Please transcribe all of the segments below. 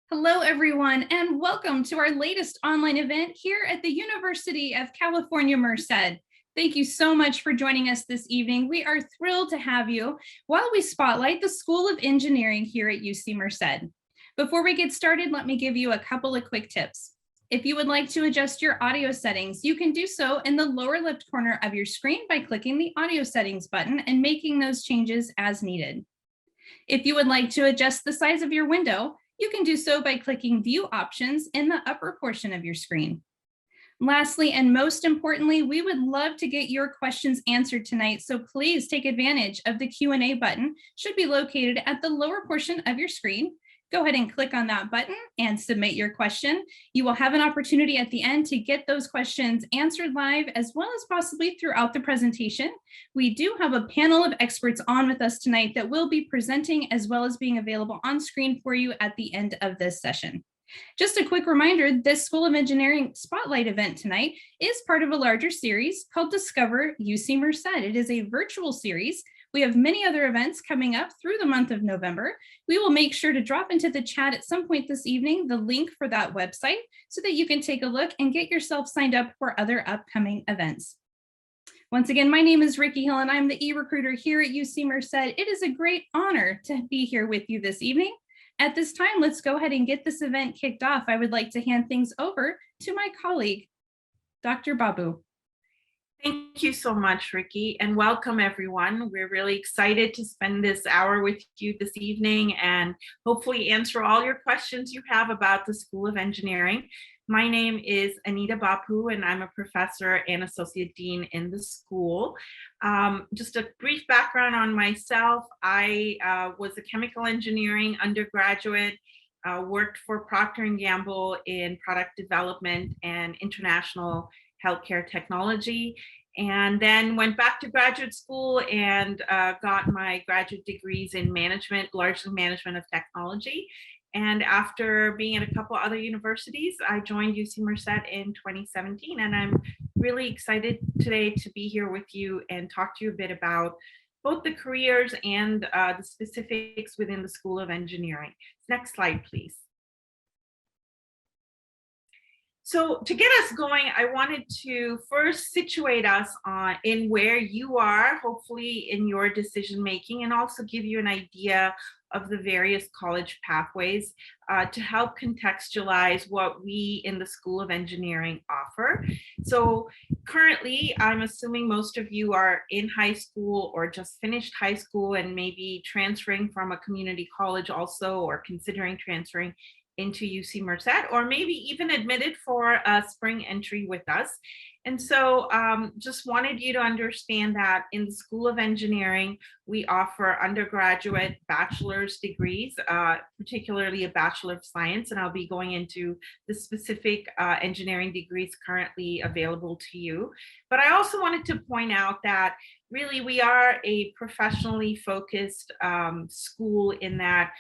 Hello, everyone, and welcome to our latest online event here at the University of California, Merced. Thank you so much for joining us this evening. We are thrilled to have you while we spotlight the School of Engineering here at UC Merced. Before we get started, let me give you a couple of quick tips. If you would like to adjust your audio settings, you can do so in the lower left corner of your screen by clicking the audio settings button and making those changes as needed. If you would like to adjust the size of your window, you can do so by clicking View Options in the upper portion of your screen. Lastly, and most importantly, we would love to get your questions answered tonight, so please take advantage of the Q&A button. Should be located at the lower portion of your screen. Go ahead and click on that button and submit your question. You will have an opportunity at the end to get those questions answered live, as well as possibly throughout the presentation. We do have a panel of experts on with us tonight that will be presenting, as well as being available on screen for you at the end of this session. Just a quick reminder, this School of Engineering Spotlight event tonight is part of a larger series called Discover UC Merced. It is a virtual series. We have many other events coming up through the month of November. We will make sure to drop into the chat at some point this evening the link for that website so that you can take a look and get yourself signed up for other upcoming events. Once again, my name is Ricky Hill and I'm the e-recruiter here at UC Merced. It is a great honor to be here with you this evening. At this time, let's go ahead and get this event kicked off. I would like to hand things over to my colleague, Dr. Bhappu. Thank you so much, Ricky, and welcome everyone. We're really excited to spend this hour with you this evening and hopefully answer all your questions you have about the School of Engineering. My name is Anita Bhappu, and I'm a professor and associate dean in the school. Just a brief background on myself. I was a chemical engineering undergraduate, worked for Procter & Gamble in product development and international healthcare technology, and then went back to graduate school and got my graduate degrees in management, largely management of technology. And after being at a couple other universities, I joined UC Merced in 2017, and I'm really excited today to be here with you and talk to you a bit about both the careers and the specifics within the School of Engineering. Next slide, please. So to get us going, I wanted to first situate us in where you are, hopefully in your decision making, and also give you an idea of the various college pathways to help contextualize what we in the School of Engineering offer. So currently, I'm assuming most of you are in high school or just finished high school and maybe transferring from a community college also, or considering transferring into UC Merced, or maybe even admitted for a spring entry with us. And so just wanted you to understand that in the School of Engineering, we offer undergraduate bachelor's degrees, particularly a Bachelor of Science, and I'll be going into the specific engineering degrees currently available to you. But I also wanted to point out that really we are a professionally focused school in that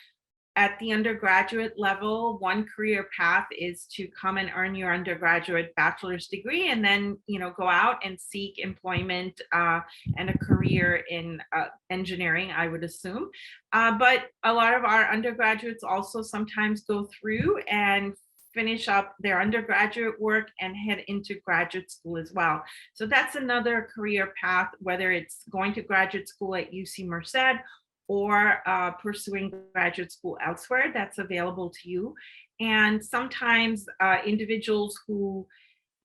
at the undergraduate level, one career path is to come and earn your undergraduate bachelor's degree and then, go out and seek employment and a career in engineering, I would assume. But a lot of our undergraduates also sometimes go through and finish up their undergraduate work and head into graduate school as well. So that's another career path, whether it's going to graduate school at UC Merced or pursuing graduate school elsewhere, that's available to you. And sometimes individuals who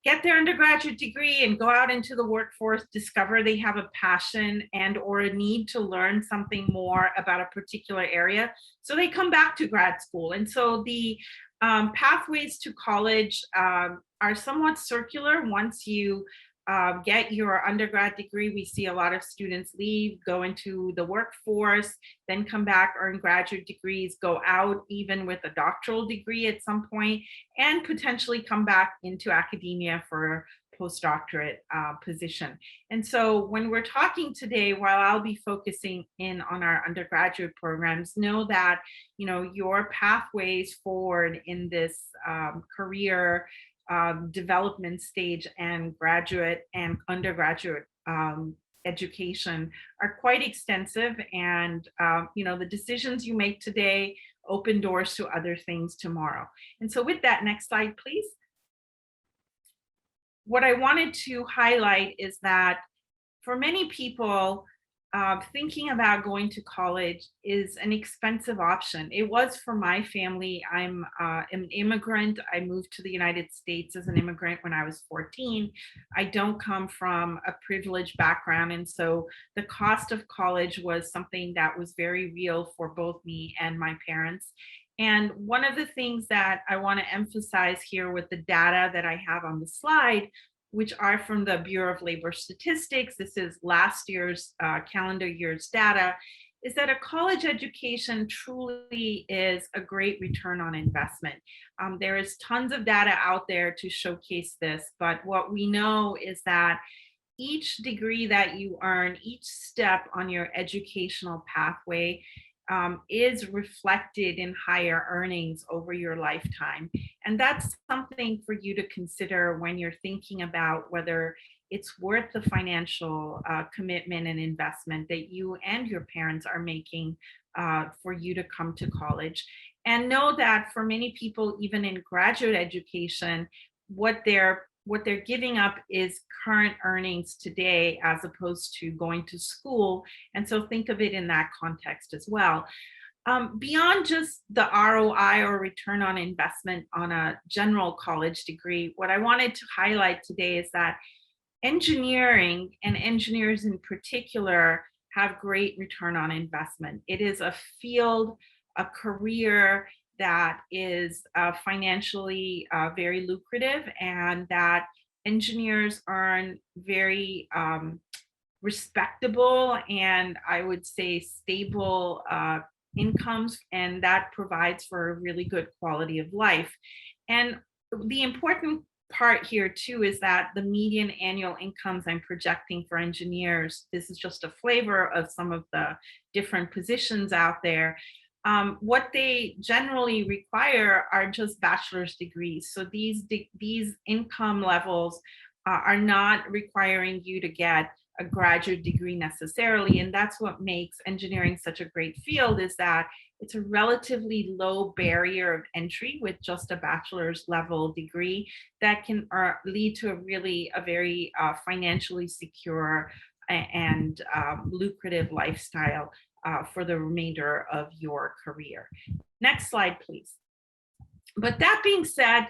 get their undergraduate degree and go out into the workforce discover they have a passion and or a need to learn something more about a particular area. So they come back to grad school. And so the pathways to college are somewhat circular. Once you get your undergrad degree, we see a lot of students leave, go into the workforce, then come back, earn graduate degrees, go out even with a doctoral degree at some point, and potentially come back into academia for a postdoctorate position. And so when we're talking today, while I'll be focusing in on our undergraduate programs, know that your pathways forward in this career development stage and graduate and undergraduate education are quite extensive, and the decisions you make today open doors to other things tomorrow. And so with that, next slide, please. What I wanted to highlight is that for many people, thinking about going to college is an expensive option. It was for my family. I'm an immigrant. I moved to the United States as an immigrant when I was 14. I don't come from a privileged background. And so the cost of college was something that was very real for both me and my parents. And one of the things that I want to emphasize here with the data that I have on the slide, which are from the Bureau of Labor Statistics, this is last year's calendar year's data, is that a college education truly is a great return on investment. There is tons of data out there to showcase this, but what we know is that each degree that you earn, each step on your educational pathway is reflected in higher earnings over your lifetime. And that's something for you to consider when you're thinking about whether it's worth the financial commitment and investment that you and your parents are making for you to come to college. And know that for many people, even in graduate education, what they're giving up is current earnings today as opposed to going to school. And so think of it in that context as well. Beyond just the ROI or return on investment on a general college degree, what I wanted to highlight today is that engineering and engineers in particular have great return on investment. It is a field, a career that is financially very lucrative, and that engineers earn very respectable and I would say stable incomes, and that provides for a really good quality of life. And the important part here too is that the median annual incomes I'm projecting for engineers, this is just a flavor of some of the different positions out there. What they generally require are just bachelor's degrees. So these income levels are not requiring you to get a graduate degree necessarily. And that's what makes engineering such a great field, is that it's a relatively low barrier of entry with just a bachelor's level degree that can lead to a very financially secure and lucrative lifestyle for the remainder of your career. Next slide, please. But that being said,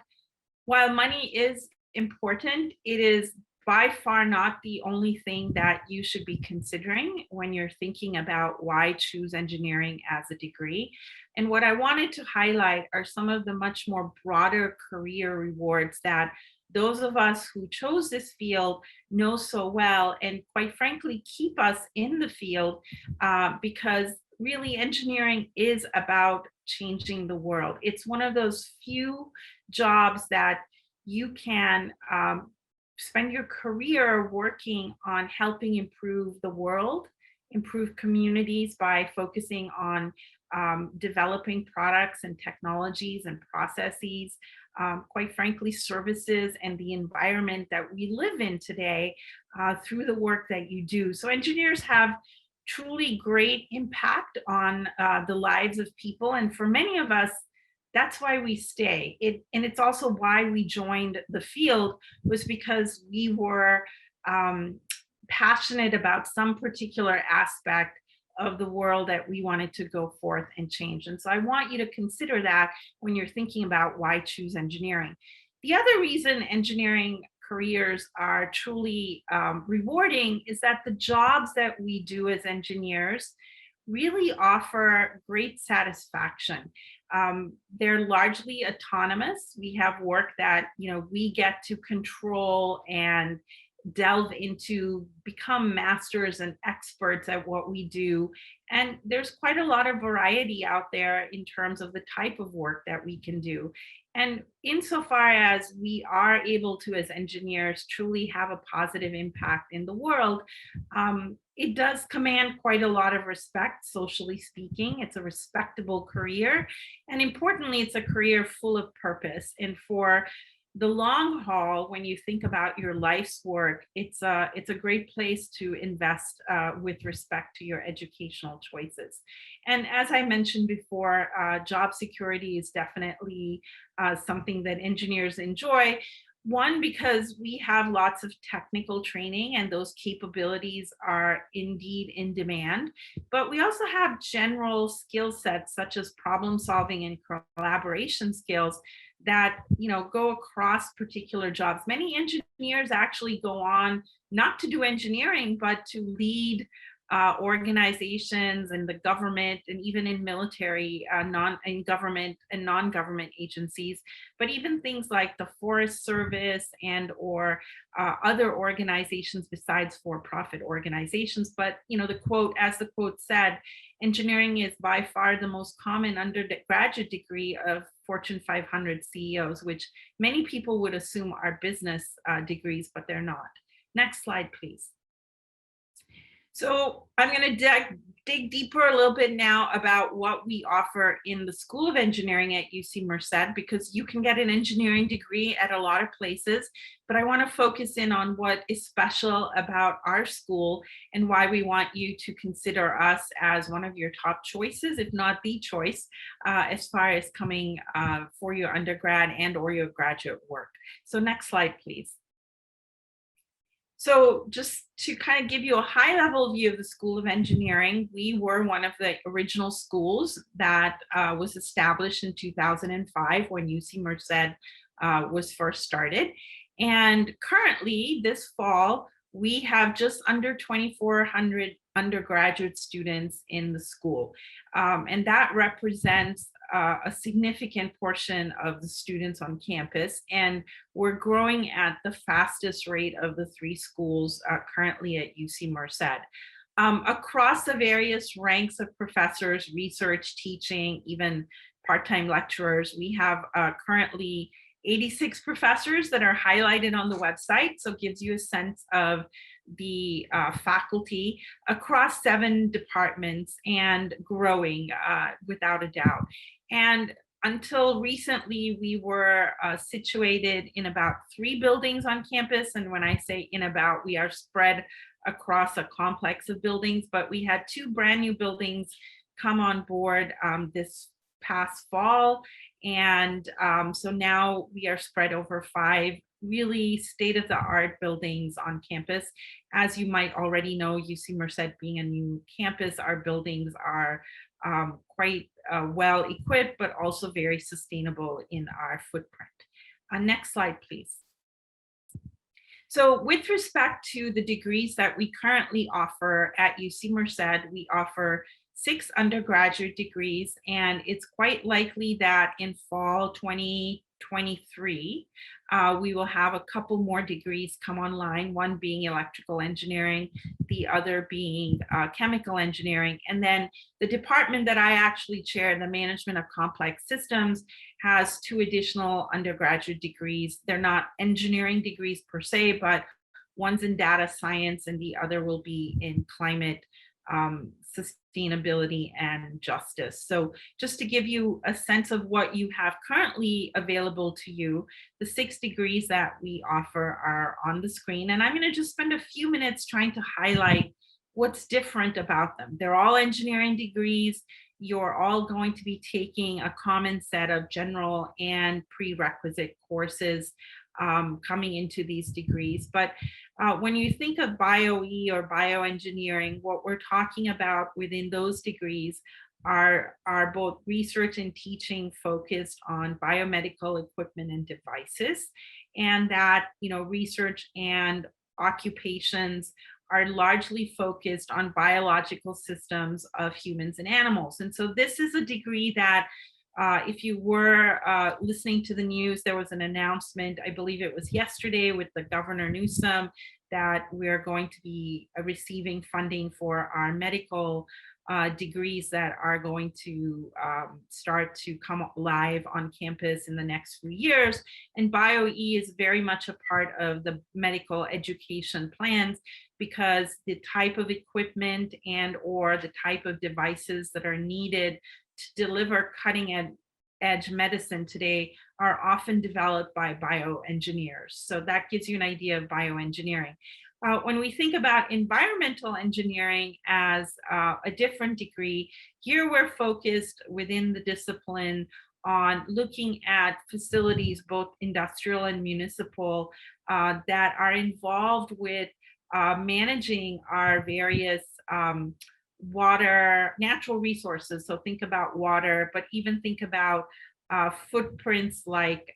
while money is important, it is by far not the only thing that you should be considering when you're thinking about why choose engineering as a degree. And what I wanted to highlight are some of the much more broader career rewards that those of us who chose this field know so well, and quite frankly, keep us in the field because really engineering is about changing the world. It's one of those few jobs that you can spend your career working on helping improve the world, improve communities by focusing on developing products and technologies and processes, quite frankly, services and the environment that we live in today through the work that you do. So engineers have truly great impact on the lives of people. And for many of us, that's why we stay. And it's also why we joined the field, was because we were passionate about some particular aspect of the world that we wanted to go forth and change. And so I want you to consider that when you're thinking about why choose engineering. The other reason engineering careers are truly rewarding is that the jobs that we do as engineers really offer great satisfaction. They're largely autonomous. We have work that we get to control and delve into, become masters and experts at what we do. And there's quite a lot of variety out there in terms of the type of work that we can do. And insofar as we are able to, as engineers, truly have a positive impact in the world, it does command quite a lot of respect, socially speaking. It's a respectable career. And importantly, it's a career full of purpose. And for the long haul, when you think about your life's work, it's a great place to invest with respect to your educational choices. And as I mentioned before, job security is definitely something that engineers enjoy. One, because we have lots of technical training and those capabilities are indeed in demand, but we also have general skill sets such as problem solving and collaboration skills that go across particular jobs. Many engineers actually go on not to do engineering, but to lead organizations in the government and even in military, in government and non-government agencies, but even things like the Forest Service and or other organizations besides for-profit organizations. But the quote, as the quote said, engineering is by far the most common undergraduate degree of Fortune 500 CEOs, which many people would assume are business degrees, but they're not. Next slide, please. So I'm going to dig deeper a little bit now about what we offer in the School of Engineering at UC Merced, because you can get an engineering degree at a lot of places, but I want to focus in on what is special about our school and why we want you to consider us as one of your top choices, if not the choice, as far as coming for your undergrad and or your graduate work. So next slide, please. So just to kind of give you a high level view of the School of Engineering, we were one of the original schools that was established in 2005 when UC Merced was first started. And currently this fall, we have just under 2,400 undergraduate students in the school. And that represents a significant portion of the students on campus, and we're growing at the fastest rate of the three schools currently at UC Merced. Across the various ranks of professors, research, teaching, even part-time lecturers, we have currently 86 professors that are highlighted on the website, so it gives you a sense of the faculty across 7 departments and growing without a doubt. And until recently, we were situated in about 3 buildings on campus. And when I say in about, we are spread across a complex of buildings, but we had 2 brand new buildings come on board this past fall. And so now we are spread over 5 really state-of-the-art buildings on campus. As you might already know, UC Merced being a new campus, our buildings are quite well equipped, but also very sustainable in our footprint. Next slide, please. So with respect to the degrees that we currently offer at UC Merced, we offer 6 undergraduate degrees, and it's quite likely that in fall 2023, we will have a couple more degrees come online, one being electrical engineering, the other being chemical engineering. And then the department that I actually chair, the management of complex systems, has 2 additional undergraduate degrees. They're not engineering degrees per se, but one's in data science and the other will be in climate sustainability and justice. So just to give you a sense of what you have currently available to you, the 6 degrees that we offer are on the screen. And I'm going to just spend a few minutes trying to highlight what's different about them. They're all engineering degrees. You're all going to be taking a common set of general and prerequisite courses coming into these degrees. But when you think of bio-E or bioengineering, what we're talking about within those degrees are both research and teaching focused on biomedical equipment and devices, and that research and occupations are largely focused on biological systems of humans and animals. And so this is a degree that if you were listening to the news, there was an announcement, I believe it was yesterday, with the Governor Newsom, that we're going to be receiving funding for our medical degrees that are going to start to come live on campus in the next few years. And bio-E is very much a part of the medical education plans, because the type of equipment and or the type of devices that are needed to deliver cutting edge medicine today are often developed by bioengineers. So that gives you an idea of bioengineering. When we think about environmental engineering as a different degree, here we're focused within the discipline on looking at facilities, both industrial and municipal, that are involved with managing our various water, natural resources. So think about water, but even think about footprints like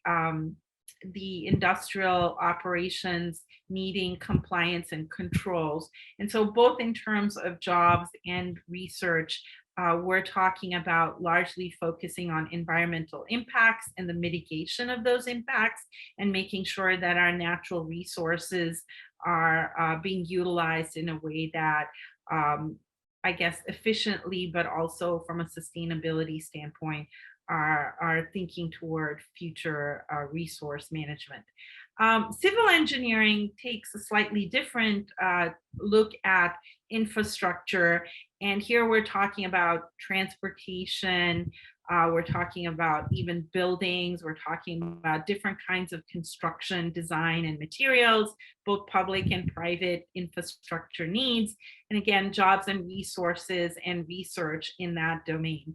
the industrial operations needing compliance and controls. And so both in terms of jobs and research, we're talking about largely focusing on environmental impacts and the mitigation of those impacts, and making sure that our natural resources are being utilized in a way that I guess efficiently, but also from a sustainability standpoint, are thinking toward future resource management. Civil engineering takes a slightly different look at infrastructure. And here we're talking about transportation, we're talking about even buildings, we're talking about different kinds of construction, design, and materials, both public and private infrastructure needs. And again, jobs and resources and research in that domain.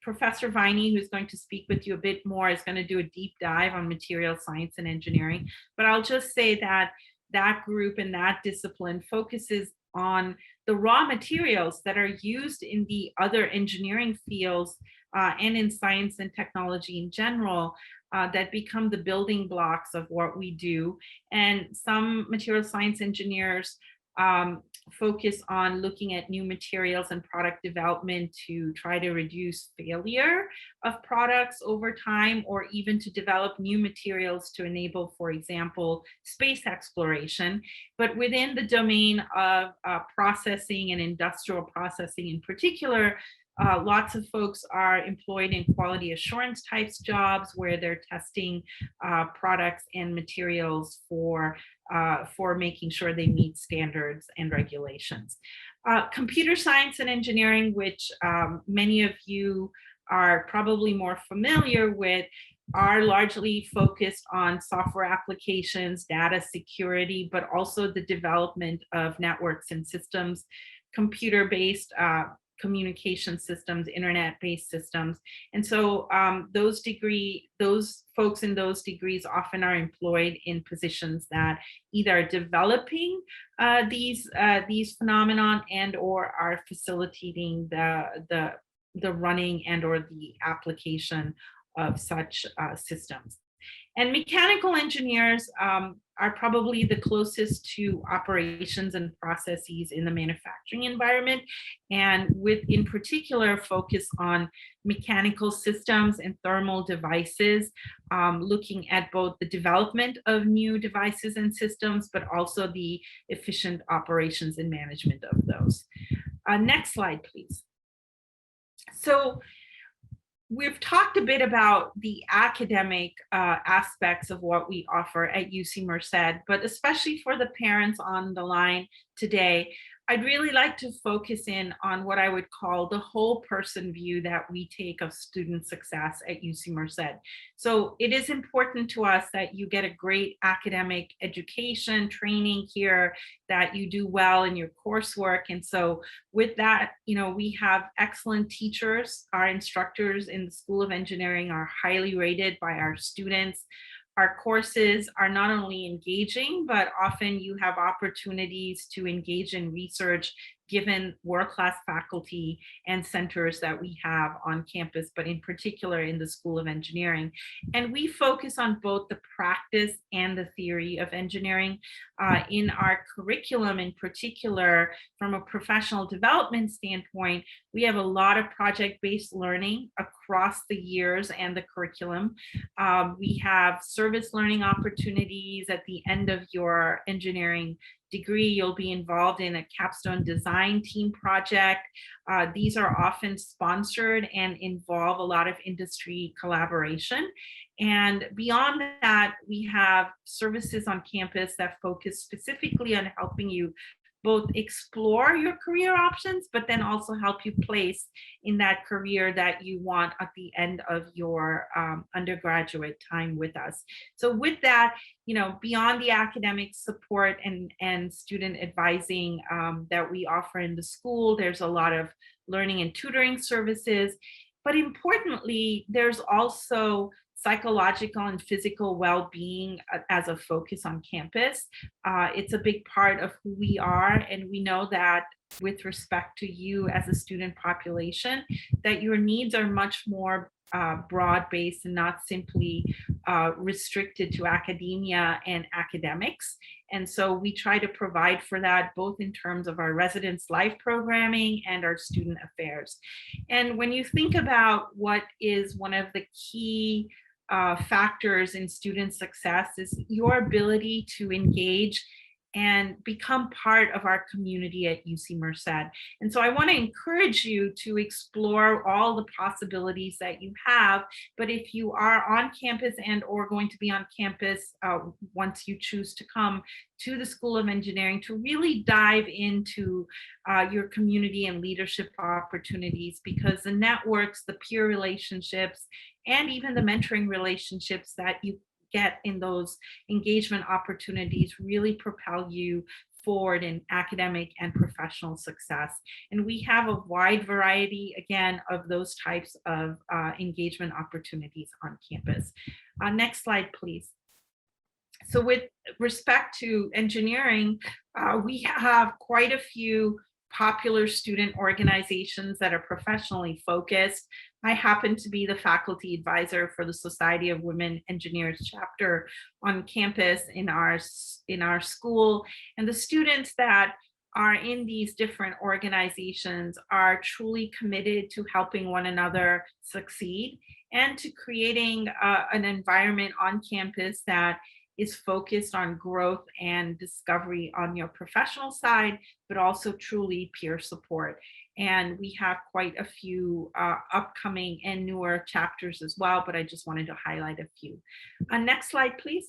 Professor Viney, who's going to speak with you a bit more, is going to do a deep dive on material science and engineering. But I'll just say that that group and that discipline focuses on the raw materials that are used in the other engineering fields and in science and technology in general, that become the building blocks of what we do. And some material science engineers focus on looking at new materials and product development to try to reduce failure of products over time, or even to develop new materials to enable, for example, space exploration. But within the domain of processing and industrial processing in particular, lots of folks are employed in quality assurance types jobs where they're testing products and materials for making sure they meet standards and regulations. Computer science and engineering, which many of you are probably more familiar with, are largely focused on software applications, data security, but also the development of networks and systems, computer-based communication systems, internet-based systems. And so those folks in those degrees often are employed in positions that either are developing these phenomenon and or are facilitating the running and or the application of such systems. And mechanical engineers are probably the closest to operations and processes in the manufacturing environment, and with in particular focus on mechanical systems and thermal devices, looking at both the development of new devices and systems, but also the efficient operations and management of those. Next slide, please. So we've talked a bit about the academic aspects of what we offer at UC Merced, but especially for the parents on the line today, I'd really like to focus in on what I would call the whole person view that we take of student success at UC Merced. So it is important to us that you get a great academic education, training here, that you do well in your coursework. And so with that, we have excellent teachers. Our instructors in the School of Engineering are highly rated by our students. Our courses are not only engaging, but often you have opportunities to engage in research given world-class faculty and centers that we have on campus, but in particular in the School of Engineering. And we focus on both the practice and the theory of engineering. In our curriculum in particular, from a professional development standpoint, we have a lot of project-based learning across the years and the curriculum. We have service learning opportunities at the end of your engineering degree. You'll be involved in a capstone design team project. These are often sponsored and involve a lot of industry collaboration. And beyond that, we have services on campus that focus specifically on helping you both explore your career options, but then also help you place in that career that you want at the end of your undergraduate time with us. So with that, beyond the academic support and student advising that we offer in the school, there's a lot of learning and tutoring services. But importantly, there's also psychological and physical well-being as a focus on campus. It's a big part of who we are, and we know that with respect to you as a student population, that your needs are much more broad-based and not simply restricted to academia and academics. And so we try to provide for that both in terms of our residence life programming and our student affairs. And when you think about what is one of the key factors in student success is your ability to engage and become part of our community at UC Merced. And so I want to encourage you to explore all the possibilities that you have. But if you are on campus and or going to be on campus once you choose to come to the School of Engineering, to really dive into your community and leadership opportunities, because the networks, the peer relationships, and even the mentoring relationships that you get in those engagement opportunities really propel you forward in academic and professional success. And we have a wide variety, again, of those types of engagement opportunities on campus. Next slide, please. So with respect to engineering, we have quite a few popular student organizations that are professionally focused. I happen to be the faculty advisor for the Society of Women Engineers chapter on campus in our school. And the students that are in these different organizations are truly committed to helping one another succeed and to creating an environment on campus that is focused on growth and discovery on your professional side, but also truly peer support. And we have quite a few upcoming and newer chapters as well, but I just wanted to highlight a few. Next slide, please.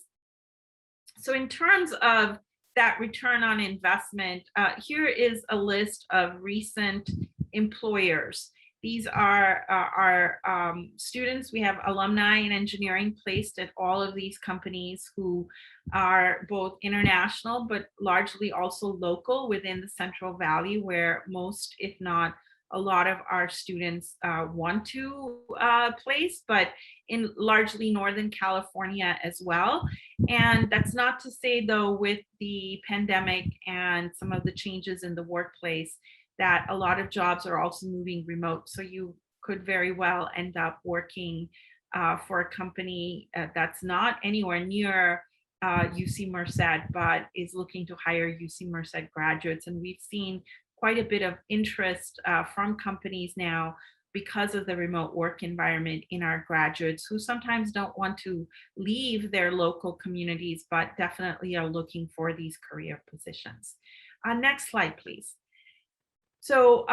So in terms of that return on investment, here is a list of recent employers. These are our students. We have alumni in engineering placed at all of these companies who are both international, but largely also local within the Central Valley, where most, if not a lot of our students want to place, but in largely Northern California as well. And that's not to say, though, with the pandemic and some of the changes in the workplace, that a lot of jobs are also moving remote. So you could very well end up working for a company that's not anywhere near UC Merced, but is looking to hire UC Merced graduates. And we've seen quite a bit of interest from companies now because of the remote work environment in our graduates, who sometimes don't want to leave their local communities, but definitely are looking for these career positions. Next slide, please. So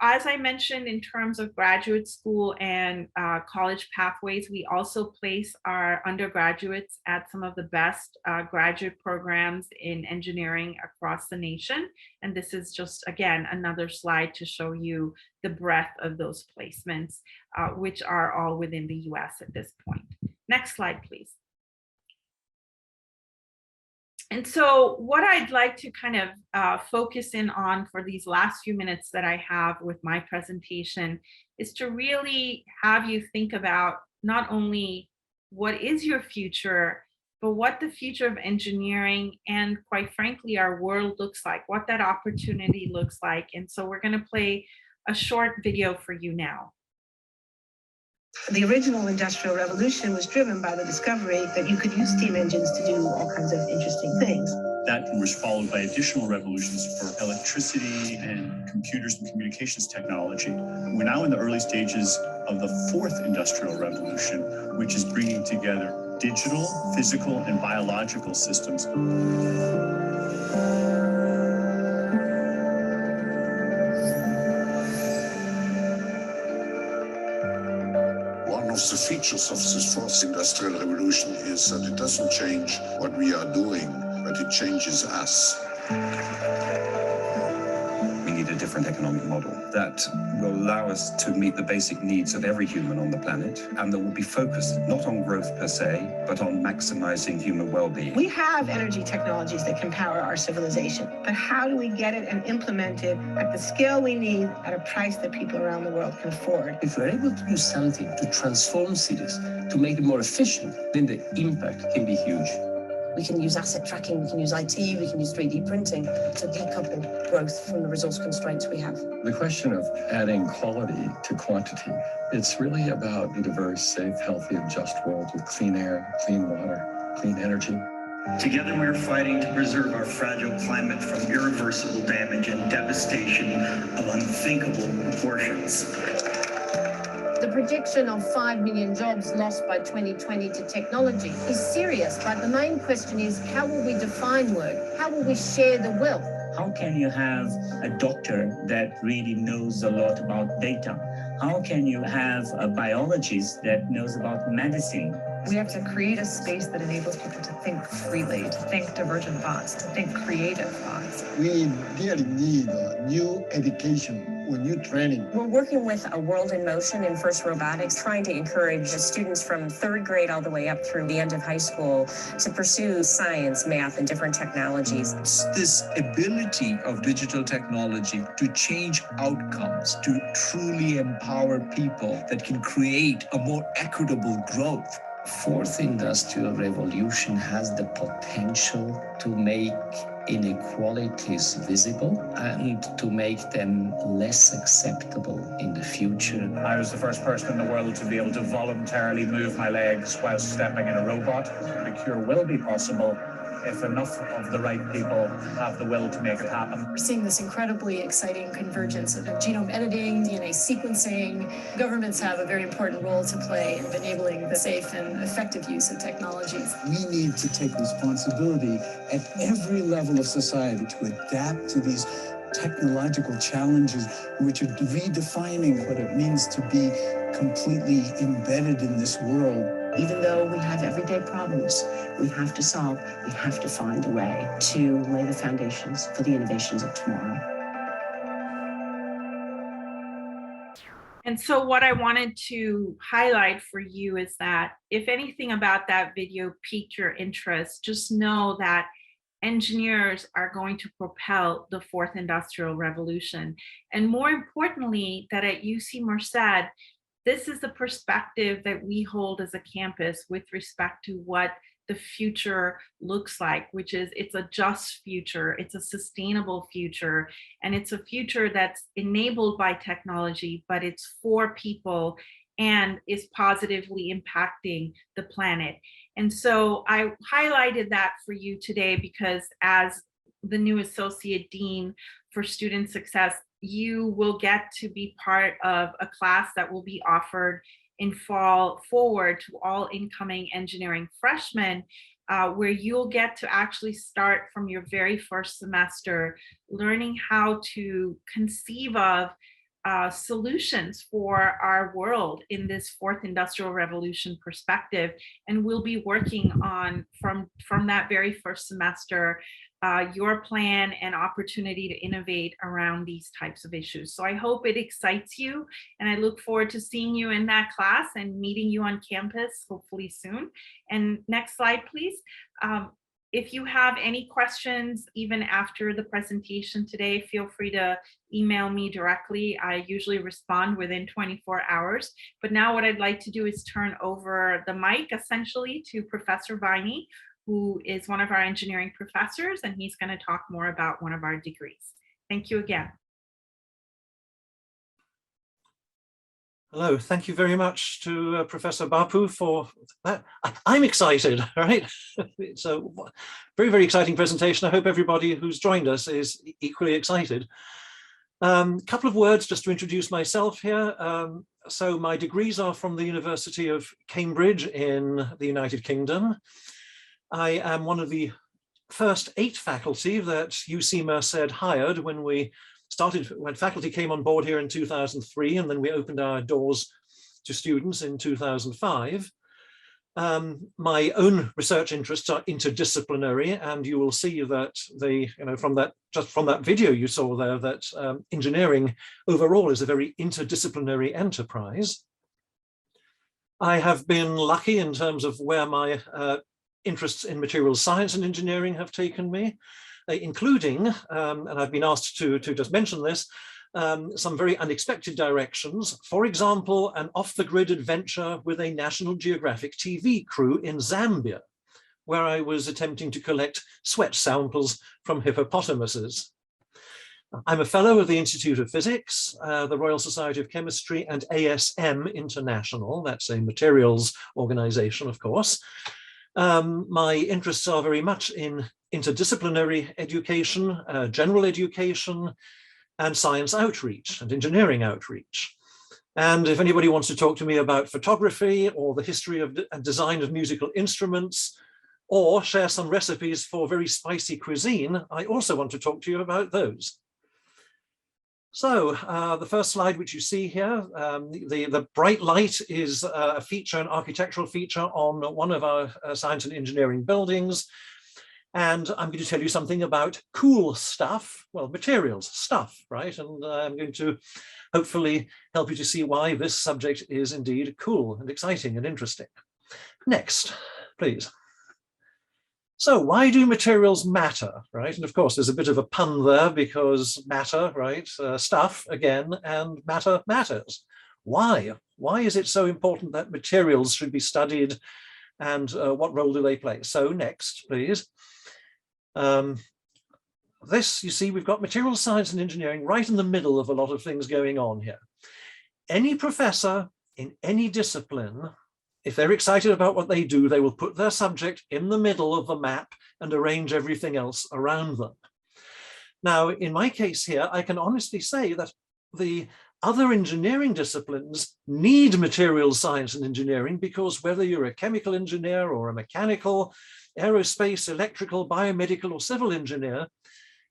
as I mentioned, in terms of graduate school and college pathways, we also place our undergraduates at some of the best graduate programs in engineering across the nation. And this is just, again, another slide to show you the breadth of those placements, which are all within the US at this point. Next slide, please. And so what I'd like to kind of focus in on for these last few minutes that I have with my presentation is to really have you think about not only what is your future, but what the future of engineering and, quite frankly, our world looks like, what that opportunity looks like. And so we're going to play a short video for you now. The original Industrial Revolution was driven by the discovery that you could use steam engines to do all kinds of interesting things. That was followed by additional revolutions for electricity and computers and communications technology. We're now in the early stages of the fourth Industrial Revolution, which is bringing together digital, physical, and biological systems. The features of this fourth industrial revolution is that it doesn't change what we are doing, but it changes us. We need a different economic model that will allow us to meet the basic needs of every human on the planet, and that will be focused not on growth per se, but on maximizing human well-being. We have energy technologies that can power our civilization, but how do we get it and implement it at the scale we need at a price that people around the world can afford? If we're able to do something to transform cities, to make them more efficient, then the impact can be huge. We can use asset tracking, we can use IT, we can use 3D printing to decouple growth from the resource constraints we have. The question of adding quality to quantity, it's really about a diverse, safe, healthy, and just world with clean air, clean water, clean energy. Together we're fighting to preserve our fragile climate from irreversible damage and devastation of unthinkable proportions. The prediction of 5 million jobs lost by 2020 to technology is serious, but the main question is, how will we define work? How will we share the wealth? How can you have a doctor that really knows a lot about data? How can you have a biologist that knows about medicine? We have to create a space that enables people to think freely, to think divergent thoughts, to think creative thoughts. We really need new education or new training. We're working with a World in Motion in FIRST Robotics, trying to encourage students from 3rd grade all the way up through the end of high school to pursue science, math, and different technologies. It's this ability of digital technology to change outcomes, to truly empower people that can create a more equitable growth. Fourth industrial revolution has the potential to make inequalities visible and to make them less acceptable in the future. I was the first person in the world to be able to voluntarily move my legs while stepping in a robot. The cure will be possible if enough of the right people have the will to make it happen. We're seeing this incredibly exciting convergence of genome editing, DNA sequencing. Governments have a very important role to play in enabling the safe and effective use of technologies. We need to take responsibility at every level of society to adapt to these technological challenges, which are redefining what it means to be completely embedded in this world. Even though we have everyday problems we have to solve, we have to find a way to lay the foundations for the innovations of tomorrow. And so what I wanted to highlight for you is that if anything about that video piqued your interest, just know that engineers are going to propel the 4th Industrial Revolution. And more importantly, that at UC Merced, this is the perspective that we hold as a campus with respect to what the future looks like, which is it's a just future, it's a sustainable future, and it's a future that's enabled by technology, but it's for people and is positively impacting the planet. And so I highlighted that for you today because as the new Associate Dean for Student Success, you will get to be part of a class that will be offered in fall forward to all incoming engineering freshmen, where you'll get to actually start from your very first semester learning how to conceive of solutions for our world in this 4th Industrial Revolution perspective. And we'll be working on, from that very first semester, your plan and opportunity to innovate around these types of issues. So I hope it excites you, and I look forward to seeing you in that class and meeting you on campus, hopefully soon. And next slide, please. If you have any questions, even after the presentation today, feel free to email me directly. I usually respond within 24 hours. But now what I'd like to do is turn over the mic essentially to Professor Viney, who is one of our engineering professors, and he's going to talk more about one of our degrees. Thank you again. Hello, thank you very much to Professor Bhappu for that. I'm excited, right? It's a very, very exciting presentation. I hope everybody who's joined us is equally excited. Couple of words just to introduce myself here. So my degrees are from the University of Cambridge in the United Kingdom. I am one of the first 8 faculty that UC Merced hired when we started, when faculty came on board here in 2003, and then we opened our doors to students in 2005. My own research interests are interdisciplinary, and you will see that just from that video you saw there, that engineering overall is a very interdisciplinary enterprise. I have been lucky in terms of where my interests in materials science and engineering have taken me, including, and I've been asked to just mention this, some very unexpected directions. For example, an off-the-grid adventure with a National Geographic TV crew in Zambia, where I was attempting to collect sweat samples from hippopotamuses. I'm a fellow of the Institute of Physics, the Royal Society of Chemistry, and ASM International. That's a materials organization, of course. My interests are very much in interdisciplinary education, general education, and science outreach and engineering outreach. And if anybody wants to talk to me about photography or the history of and design of musical instruments, or share some recipes for very spicy cuisine, I also want to talk to you about those. So the first slide which you see here, the bright light is a feature, an architectural feature on one of our science and engineering buildings. And I'm going to tell you something about cool stuff, well, materials, stuff, right? And I'm going to hopefully help you to see why this subject is indeed cool and exciting and interesting. Next, please. So why do materials matter, right? And of course, there's a bit of a pun there because matter, right? Stuff, again, and matter matters. Why? Why is it so important that materials should be studied, and what role do they play? So next, please. This, you see, we've got materials science and engineering right in the middle of a lot of things going on here. Any professor in any discipline, if they're excited about what they do, they will put their subject in the middle of the map and arrange everything else around them. Now, in my case here, I can honestly say that the other engineering disciplines need materials science and engineering, because whether you're a chemical engineer or a mechanical, aerospace, electrical, biomedical, or civil engineer,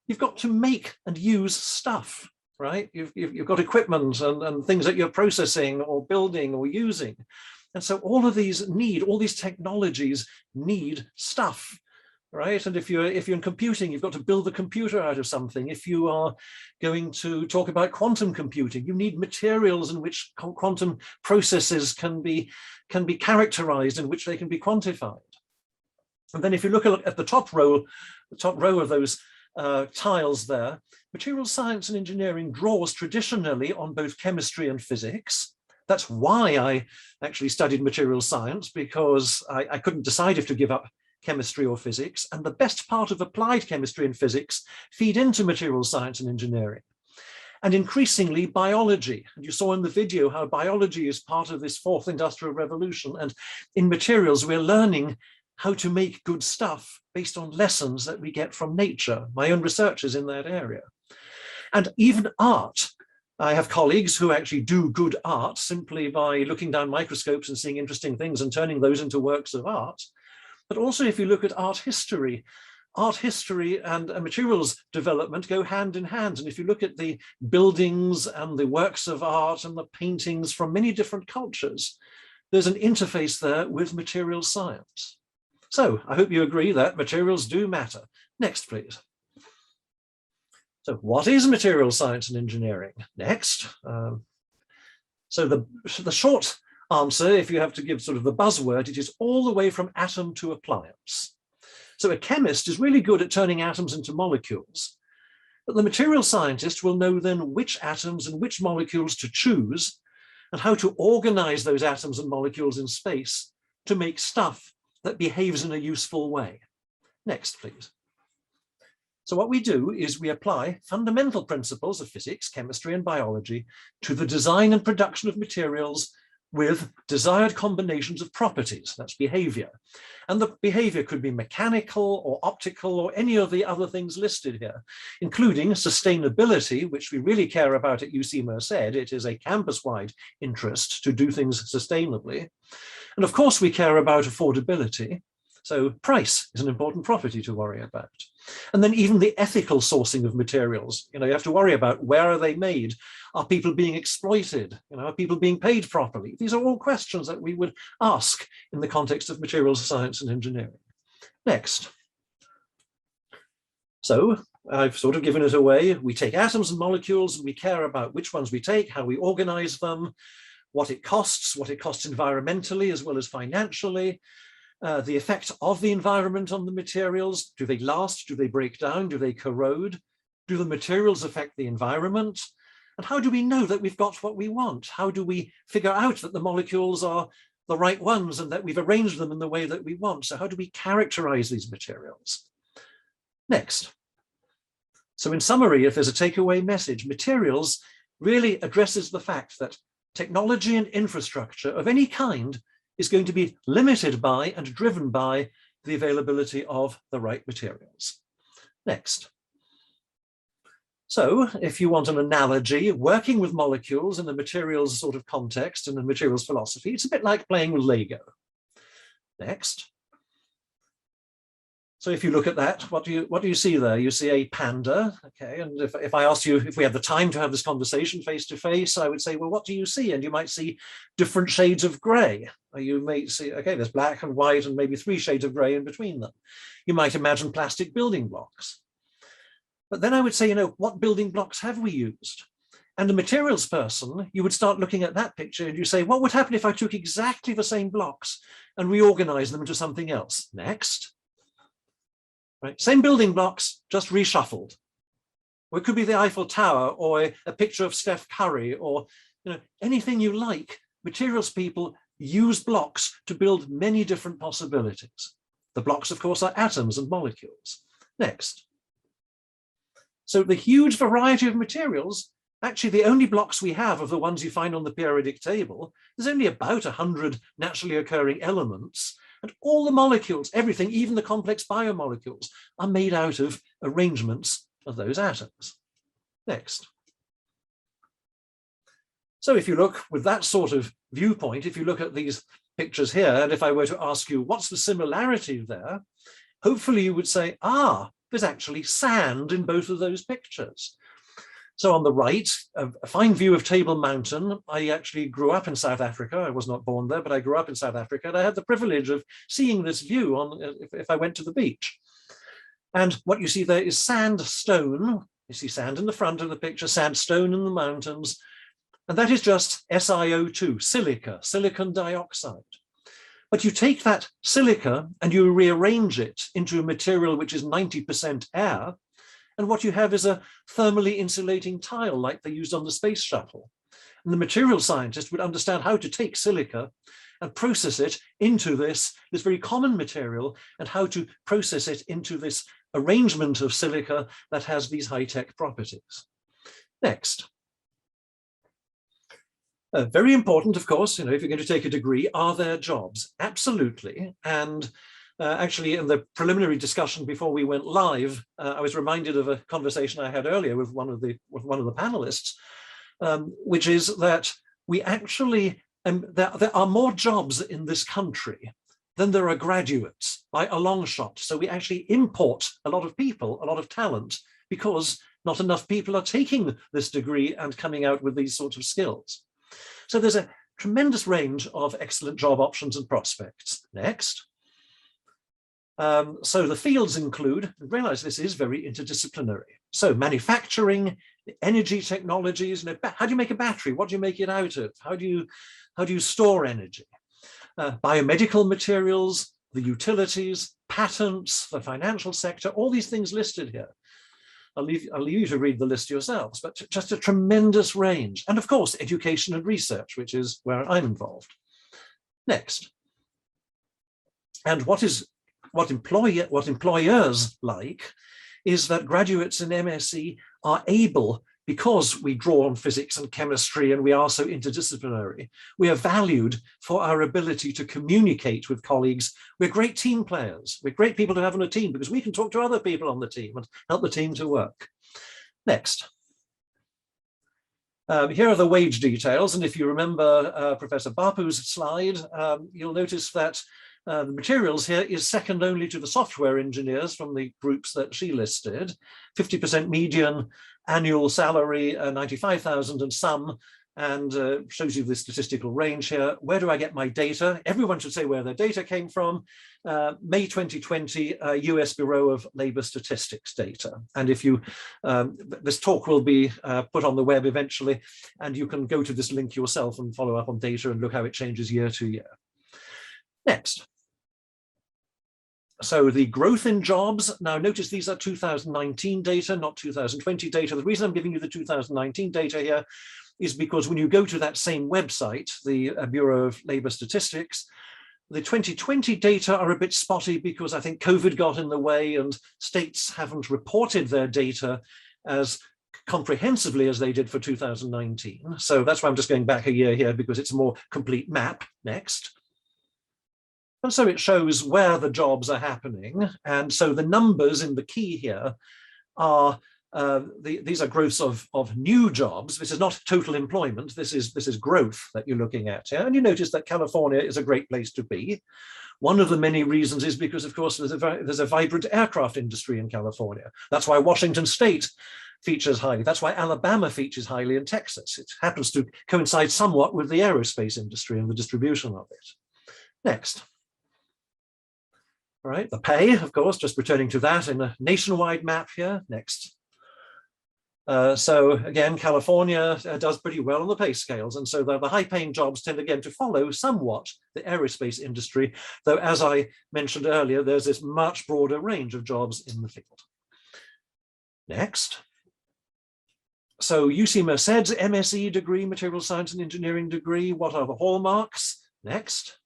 you've got to make and use stuff, right? You've got equipment and things that you're processing or building or using. And so all of these technologies need stuff, right? And if you're in computing, you've got to build the computer out of something. If you are going to talk about quantum computing, you need materials in which quantum processes can be characterized, in which they can be quantified. And then if you look at the top row of those tiles there, materials science and engineering draws traditionally on both chemistry and physics. That's why I actually studied materials science, because I couldn't decide if to give up chemistry or physics. And the best part of applied chemistry and physics feed into materials science and engineering. And increasingly biology. And you saw in the video how biology is part of this fourth industrial revolution. And in materials, we're learning how to make good stuff based on lessons that we get from nature. My own research is in that area. And even art. I have colleagues who actually do good art simply by looking down microscopes and seeing interesting things and turning those into works of art. But also if you look at art history and materials development go hand in hand. And if you look at the buildings and the works of art and the paintings from many different cultures, there's an interface there with materials science. So I hope you agree that materials do matter. Next, please. So what is materials science and engineering? Next. So the short answer, if you have to give sort of the buzzword, it is all the way from atom to appliance. So a chemist is really good at turning atoms into molecules, but the materials scientist will know then which atoms and which molecules to choose and how to organize those atoms and molecules in space to make stuff that behaves in a useful way. Next, please. So what we do is we apply fundamental principles of physics, chemistry, and biology to the design and production of materials with desired combinations of properties, that's behavior. And the behavior could be mechanical or optical or any of the other things listed here, including sustainability, which we really care about at UC Merced. It is a campus-wide interest to do things sustainably. And of course, we care about affordability. So price is an important property to worry about. And then even the ethical sourcing of materials, you have to worry about where are they made? Are people being exploited? Are people being paid properly? These are all questions that we would ask in the context of materials science and engineering. Next. So I've sort of given it away. We take atoms and molecules and we care about which ones we take, how we organize them, what it costs environmentally as well as financially, the effect of the environment on the materials. Do they last? Do they break down? Do they corrode? Do the materials affect the environment? And how do we know that we've got what we want? How do we figure out that the molecules are the right ones and that we've arranged them in the way that we want? So how do we characterize these materials? Next. So in summary, if there's a takeaway message, materials really addresses the fact that technology and infrastructure of any kind is going to be limited by and driven by the availability of the right materials. Next. So if you want an analogy, working with molecules in a materials sort of context and a materials philosophy, it's a bit like playing with Lego. Next. So if you look at that, what do you see there? You see a panda, okay? And if I asked you if we had the time to have this conversation face to face, I would say, well, what do you see? And you might see different shades of gray. Or you may see, okay, there's black and white and maybe 3 shades of gray in between them. You might imagine plastic building blocks. But then I would say, what building blocks have we used? And a materials person, you would start looking at that picture and you say, what would happen if I took exactly the same blocks and reorganized them into something else? Next. Right, same building blocks, just reshuffled. Or it could be the Eiffel Tower or a picture of Steph Curry or anything you like. Materials people use blocks to build many different possibilities. The blocks, of course, are atoms and molecules. Next. So the huge variety of materials, actually the only blocks we have of the ones you find on the periodic table, there's only about 100 naturally occurring elements. And all the molecules, everything, even the complex biomolecules, are made out of arrangements of those atoms. Next. So if you look with that sort of viewpoint, if you look at these pictures here, and if I were to ask you, what's the similarity there? Hopefully you would say, there's actually sand in both of those pictures. So on the right, a fine view of Table Mountain. I actually grew up in South Africa. I was not born there, but I grew up in South Africa. And I had the privilege of seeing this view if I went to the beach. And what you see there is sandstone. You see sand in the front of the picture, sandstone in the mountains. And that is just SiO2, silica, silicon dioxide. But you take that silica and you rearrange it into a material which is 90% air. And what you have is a thermally insulating tile like they used on the space shuttle. And the material scientist would understand how to take silica and process it into this very common material and how to process it into this arrangement of silica that has these high-tech properties. Next. Very important, of course, if you're going to take a degree, are there jobs? Absolutely. And actually, in the preliminary discussion before we went live, I was reminded of a conversation I had earlier with one of the panelists, which is that we actually, there are more jobs in this country than there are graduates by a long shot. So we actually import a lot of people, a lot of talent, because not enough people are taking this degree and coming out with these sorts of skills. So there's a tremendous range of excellent job options and prospects. Next. So the fields include, realize this is very interdisciplinary. So manufacturing, energy technologies, how do you make a battery? What do you make it out of? How do you store energy? Biomedical materials, the utilities, patents, the financial sector, all these things listed here. I'll leave you to read the list yourselves, but just a tremendous range. And of course, education and research, which is where I'm involved. Next. And what employers like is that graduates in MSE are able, because we draw on physics and chemistry and we are so interdisciplinary, we are valued for our ability to communicate with colleagues. We're great team players. We're great people to have on a team because we can talk to other people on the team and help the team to work. Next. Here are the wage details. And if you remember Professor Bhappu's slide, you'll notice that the materials here is second only to the software engineers from the groups that she listed. 50% median annual salary, 95,000 and some, and shows you the statistical range here. Where do I get my data? Everyone should say where their data came from. May 2020, US Bureau of Labor Statistics data. And if you, this talk will be put on the web eventually, and you can go to this link yourself and follow up on data and look how it changes year to year. Next. So the growth in jobs, now notice these are 2019 data, not 2020 data. The reason I'm giving you the 2019 data here is because when you go to that same website, the Bureau of Labor Statistics, the 2020 data are a bit spotty because I think COVID got in the way and states haven't reported their data as comprehensively as they did for 2019. So that's why I'm just going back a year here because it's a more complete map. Next. And so it shows where the jobs are happening. And so the numbers in the key here are these are growths of new jobs. This is not total employment. This is growth that you're looking at here. And you notice that California is a great place to be. One of the many reasons is because, of course, there's a vibrant aircraft industry in California. That's why Washington State features highly. That's why Alabama features highly in Texas. It happens to coincide somewhat with the aerospace industry and the distribution of it. Next. All right, the pay, of course, just returning to that in a nationwide map here. Next. So again, California does pretty well on the pay scales. And so the high-paying jobs tend again to follow somewhat the aerospace industry, though as I mentioned earlier, there's this much broader range of jobs in the field. Next. So UC Merced's MSE degree, material science and engineering degree, what are the hallmarks? Next.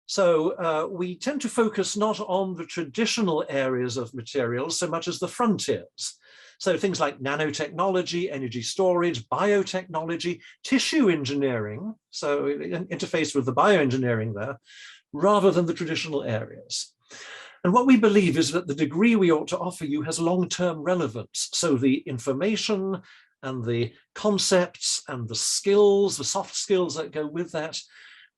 So we tend to focus not on the traditional areas of materials so much as the frontiers. So things like nanotechnology, energy storage, biotechnology, tissue engineering, so interface with the bioengineering there, rather than the traditional areas. And what we believe is that the degree we ought to offer you has long-term relevance. So the information and the concepts and the skills, the soft skills that go with that,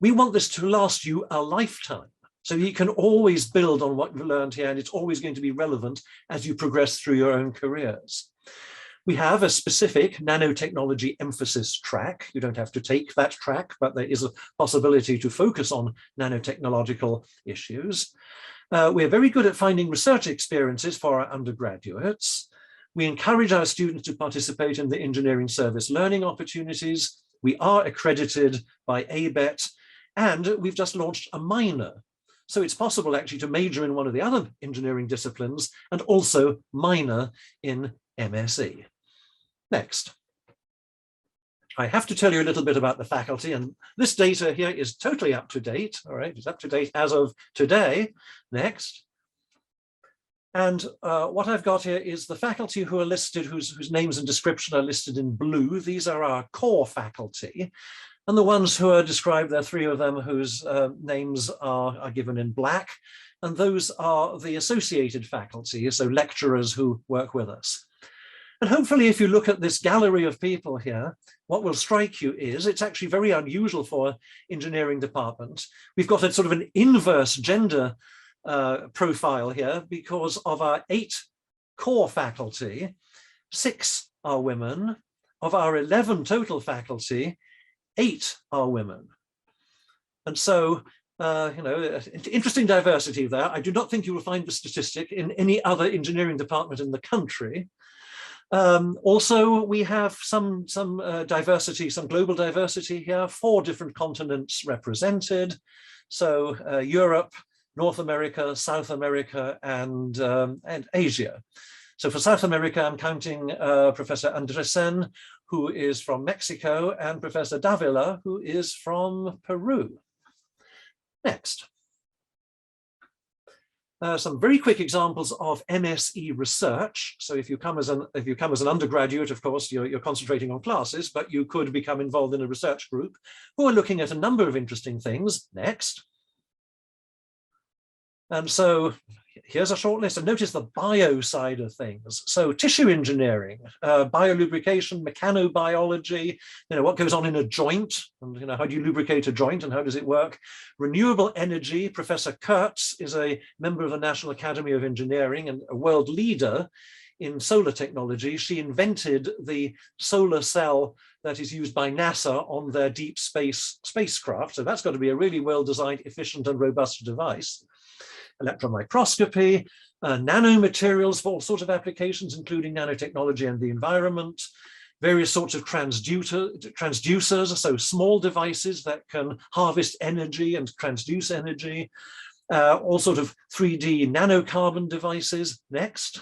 we want this to last you a lifetime. So you can always build on what you've learned here, and it's always going to be relevant as you progress through your own careers. We have a specific nanotechnology emphasis track. You don't have to take that track, but there is a possibility to focus on nanotechnological issues. We're very good at finding research experiences for our undergraduates. We encourage our students to participate in the engineering service learning opportunities. We are accredited by ABET, and we've just launched a minor. So it's possible actually to major in one of the other engineering disciplines and also minor in MSE. Next. I have to tell you a little bit about the faculty, and this data here is totally up to date. All right, it's up to date as of today. Next. And what I've got here is the faculty who are listed, whose names and description are listed in blue. These are our core faculty. And the ones who are described, there are three of them whose names are given in black. And those are the associated faculty, so lecturers who work with us. And hopefully, if you look at this gallery of people here, what will strike you is it's actually very unusual for an engineering department. We've got a sort of an inverse gender profile here because of our 8 core faculty, 6 are women. Of our 11 total faculty, 8 are women. And so, you know, interesting diversity there. I do not think you will find the statistic in any other engineering department in the country. Also, we have some diversity, some global diversity here, 4 different continents represented. So Europe, North America, South America, and Asia. So for South America, I'm counting Professor Andresen, who is from Mexico, and Professor Davila, who is from Peru. Next. Some very quick examples of MSE research. So if you come as an undergraduate, of course, you're concentrating on classes, but you could become involved in a research group who are looking at a number of interesting things. Next. And so here's a short list, and notice the bio side of things. So tissue engineering, biolubrication, mechanobiology, what goes on in a joint, and how do you lubricate a joint and how does it work? Renewable energy, Professor Kurtz is a member of the National Academy of Engineering and a world leader in solar technology. She invented the solar cell that is used by NASA on their deep space spacecraft. So that's got to be a really well-designed, efficient and robust device. Electron microscopy, nanomaterials for all sorts of applications, including nanotechnology and the environment, various sorts of transducers, so small devices that can harvest energy and transduce energy, all sort of 3D nanocarbon devices. Next.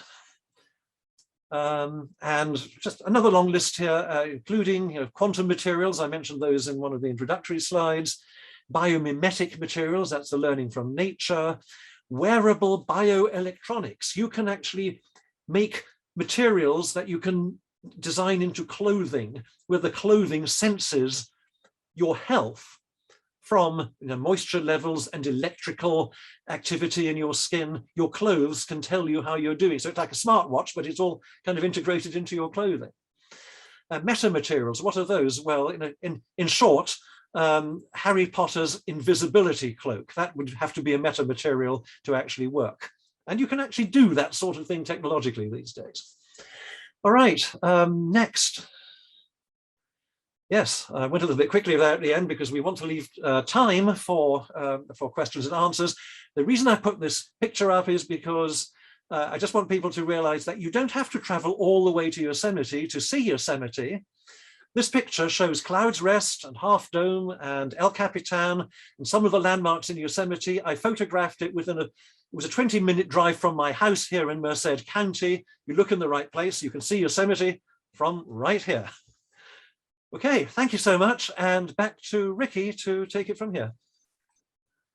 And just another long list here, including quantum materials. I mentioned those in one of the introductory slides. Biomimetic materials, that's the learning from nature. Wearable bioelectronics. You can actually make materials that you can design into clothing, where the clothing senses your health from moisture levels and electrical activity in your skin. Your clothes can tell you how you're doing. So it's like a smartwatch, but it's all kind of integrated into your clothing. Metamaterials, what are those? Well, in short, Harry Potter's invisibility cloak, that would have to be a metamaterial to actually work. And you can actually do that sort of thing technologically these days. All right, next. Yes, I went a little bit quickly there at the end because we want to leave time for questions and answers. The reason I put this picture up is because I just want people to realize that you don't have to travel all the way to Yosemite to see Yosemite. This picture shows Clouds Rest and Half Dome and El Capitan and some of the landmarks in Yosemite. I photographed it it was a 20-minute drive from my house here in Merced County. You look in the right place, you can see Yosemite from right here. Okay, thank you so much. And back to Ricky to take it from here.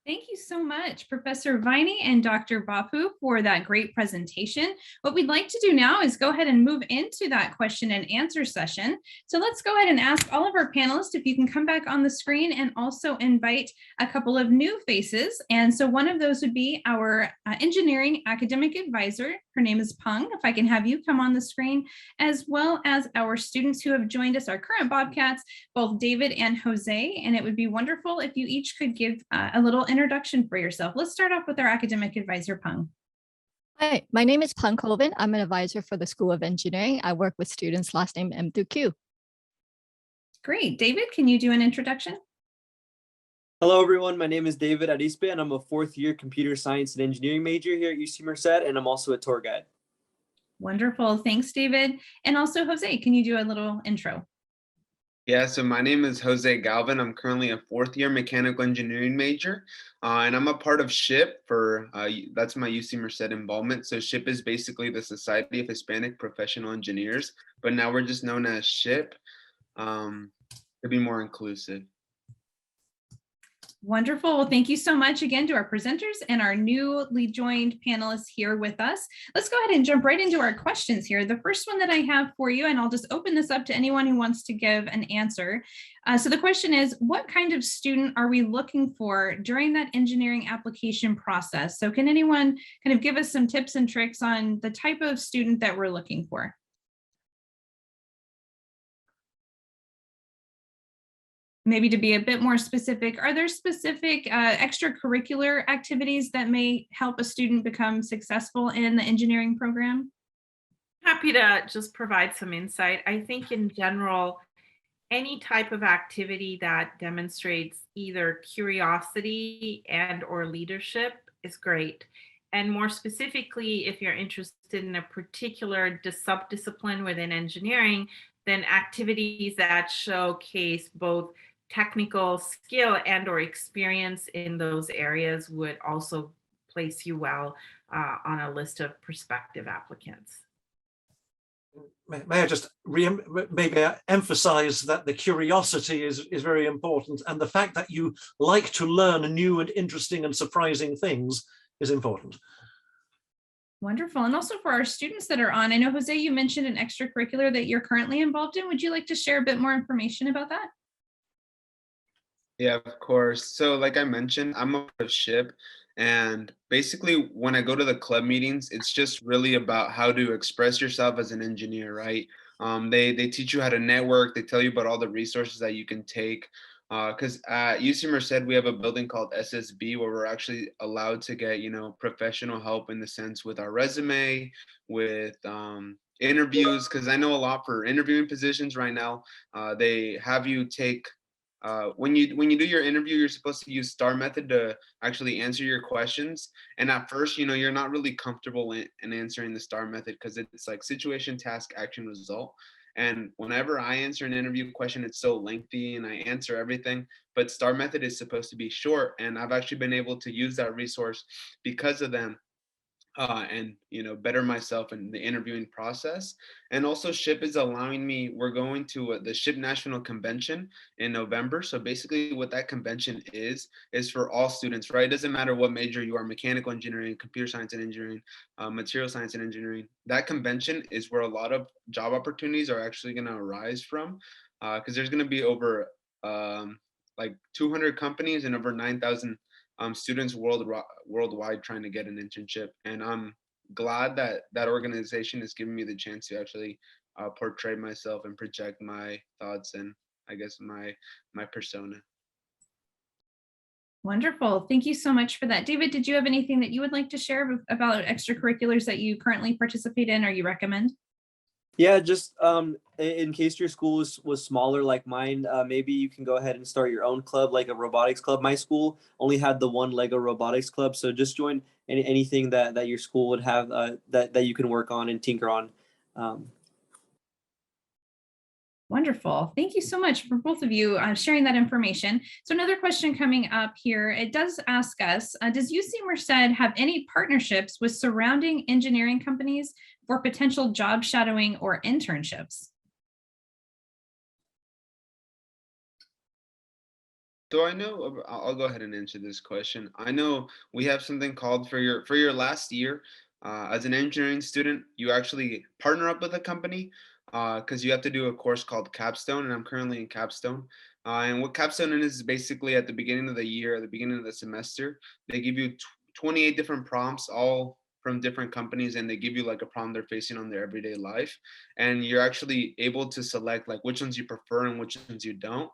Thank you so much, Professor Viney and Dr. Bhappu, for that great presentation. What we'd like to do now is go ahead and move into that question and answer session. So let's go ahead and ask all of our panelists if you can come back on the screen and also invite a couple of new faces. And so one of those would be our engineering academic advisor. Her name is Pung. If I can have you come on the screen, as well as our students who have joined us, our current Bobcats, both David and Jose. And it would be wonderful if you each could give a little introduction for yourself. Let's start off with our academic advisor, Pung. Hi, my name is Pung Colvin. I'm an advisor for the School of Engineering. I work with students last name M through Q. Great. David, can you do an introduction? Hello, everyone. My name is David Arispe, and I'm a fourth-year computer science and engineering major here at UC Merced, and I'm also a tour guide. Wonderful. Thanks, David. And also, Jose, can you do a little intro? Yeah, so my name is Jose Galvin. I'm currently a fourth-year mechanical engineering major, and I'm a part of SHIP that's my UC Merced involvement. So SHIP is basically the Society of Hispanic Professional Engineers, but now we're just known as SHIP to be more inclusive. Wonderful. Well, thank you so much again to our presenters and our newly joined panelists here with us. Let's go ahead and jump right into our questions here. The first one that I have for you, and I'll just open this up to anyone who wants to give an answer. So the question is, what kind of student are we looking for during that engineering application process? So can anyone kind of give us some tips and tricks on the type of student that we're looking for? Maybe to be a bit more specific, are there specific extracurricular activities that may help a student become successful in the engineering program? Happy to just provide some insight. I think in general, any type of activity that demonstrates either curiosity and or leadership is great. And more specifically, if you're interested in a particular subdiscipline within engineering, then activities that showcase both technical skill and or experience in those areas would also place you well on a list of prospective applicants. May I just maybe emphasize that the curiosity is very important, and the fact that you like to learn new and interesting and surprising things is important. Wonderful. And also for our students that are on, I know, Jose, you mentioned an extracurricular that you're currently involved in. Would you like to share a bit more information about that? Yeah, of course. So like I mentioned, I'm a part of SHIP, And basically, when I go to the club meetings, it's just really about how to express yourself as an engineer, right? They teach you how to network. They tell you about all the resources that you can take. Because at UC Merced, we have a building called SSB where we're actually allowed to get, professional help in the sense with our resume, with interviews. Because I know a lot for interviewing positions right now. They have you take when you do your interview, you're supposed to use STAR method to actually answer your questions. And at first, you're not really comfortable in answering the STAR method because it's like situation, task, action, result. And whenever I answer an interview question, it's so lengthy and I answer everything. But STAR method is supposed to be short, and I've actually been able to use that resource because of them. And better myself in the interviewing process. And also SHIP is allowing me, we're going to the SHIP National Convention in November. So basically what that convention is for all students, right? It doesn't matter what major you are, mechanical engineering, computer science and engineering, material science and engineering. That convention is where a lot of job opportunities are actually going to arise from, because there's going to be over like 200 companies and over 9,000 students worldwide trying to get an internship. And I'm glad that that organization is giving me the chance to actually portray myself and project my thoughts and I guess my persona. Wonderful. Thank you so much for that. David, did you have anything that you would like to share about extracurriculars that you currently participate in or you recommend? Yeah, just in case your school was smaller like mine, maybe you can go ahead and start your own club, like a robotics club. My school only had the one Lego robotics club, so just join anything that your school would have that you can work on and tinker on. Wonderful. Thank you so much for both of you sharing that information. So another question coming up here, it does ask us, does UC Merced have any partnerships with surrounding engineering companies for potential job shadowing or internships? So I know, I'll go ahead and answer this question. I know we have something called for your last year as an engineering student, you actually partner up with a company because you have to do a course called Capstone, and I'm currently in Capstone. And what Capstone is basically at the beginning of the year, at the beginning of the semester, they give you 28 different prompts, all from different companies, and they give you like a problem they're facing on their everyday life. And you're actually able to select like which ones you prefer and which ones you don't.